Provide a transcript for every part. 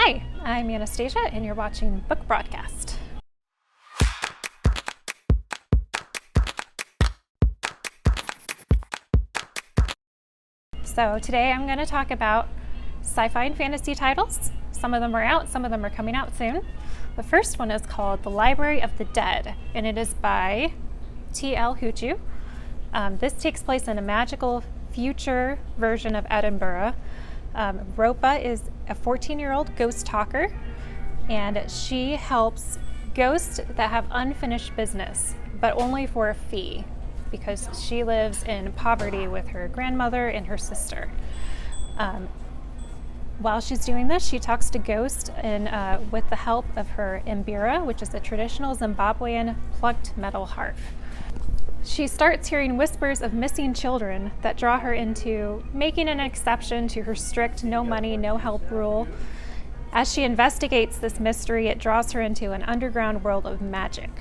Hi, I'm Anastasia, and you're watching Book Broadcast. So today I'm going to talk about sci-fi and fantasy titles. Some of them are out, some of them are coming out soon. The first one is called The Library of the Dead, and it is by T.L. Huchu. This takes place in a magical future version of Edinburgh. Ropa is a 14-year-old ghost talker, and she helps ghosts that have unfinished business, but only for a fee, because she lives in poverty with her grandmother and her sister. While she's doing this, she talks to ghosts with the help of her mbira, which is a traditional Zimbabwean plucked metal harp. She starts hearing whispers of missing children that draw her into making an exception to her strict no money, no help rule. As she investigates this mystery, it draws her into an underground world of magic.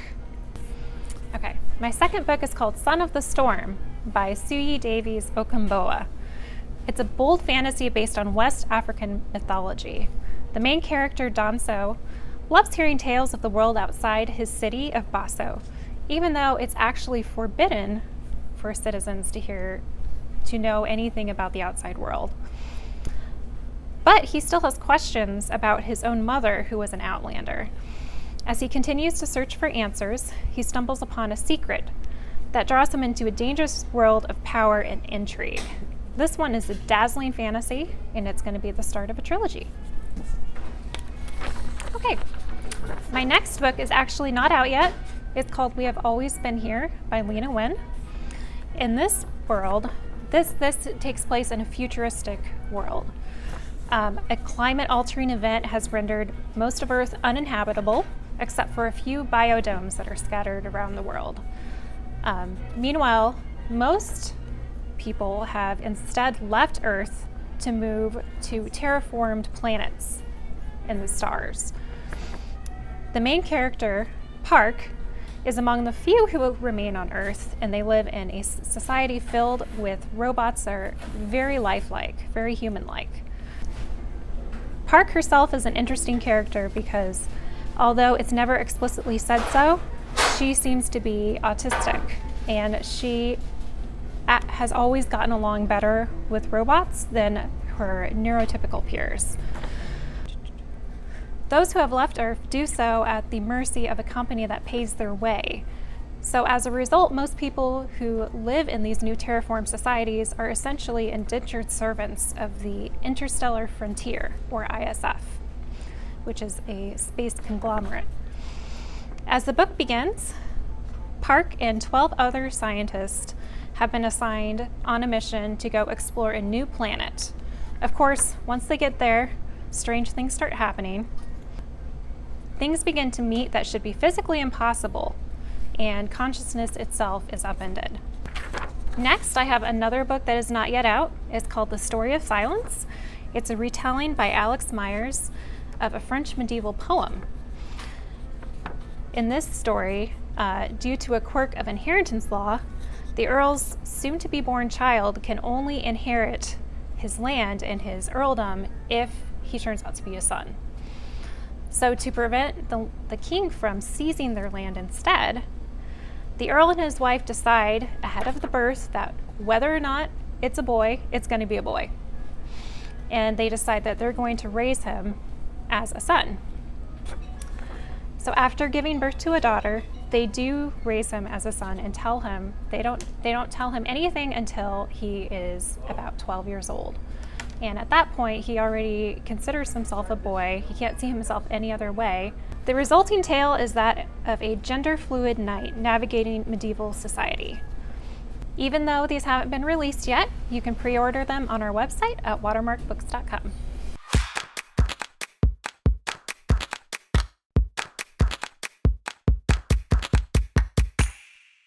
Okay, my second book is called Son of the Storm by Suyi, Davies, Okungbowa. It's a bold fantasy based on West African mythology. The main character, Danso, loves hearing tales of the world outside his city of Basso, even though it's actually forbidden for citizens to know anything about the outside world. But he still has questions about his own mother, who was an outlander. As he continues to search for answers, he stumbles upon a secret that draws him into a dangerous world of power and intrigue. This one is a dazzling fantasy, and it's going to be the start of a trilogy. Okay, my next book is actually not out yet. It's called We Have Always Been Here by Lena Nguyen. In this world, this takes place in a futuristic world. A climate-altering event has rendered most of Earth uninhabitable, except for a few biodomes that are scattered around the world. Meanwhile, most people have instead left Earth to move to terraformed planets in the stars. The main character, Park, is among the few who remain on Earth, and they live in a society filled with robots that are very lifelike, very human-like. Park herself is an interesting character because, although it's never explicitly said so, she seems to be autistic, and she has always gotten along better with robots than her neurotypical peers. Those who have left Earth do so at the mercy of a company that pays their way. So as a result, most people who live in these new terraformed societies are essentially indentured servants of the Interstellar Frontier, or ISF, which is a space conglomerate. As the book begins, Park and 12 other scientists have been assigned on a mission to go explore a new planet. Of course, once they get there, strange things start happening. Things begin to meet that should be physically impossible, and consciousness itself is upended. Next, I have another book that is not yet out. It's called The Story of Silence. It's a retelling by Alex Myers of a French medieval poem. In this story, due to a quirk of inheritance law, the Earl's soon-to-be-born child can only inherit his land and his earldom if he turns out to be a son. So to prevent the king from seizing their land instead, the Earl and his wife decide ahead of the birth that whether or not it's a boy, it's going to be a boy. And they decide that they're going to raise him as a son. So after giving birth to a daughter, they do raise him as a son and tell him, they don't tell him anything until he is about 12 years old. And at that point, he already considers himself a boy. He can't see himself any other way. The resulting tale is that of a gender-fluid knight navigating medieval society. Even though these haven't been released yet, you can pre-order them on our website at watermarkbooks.com.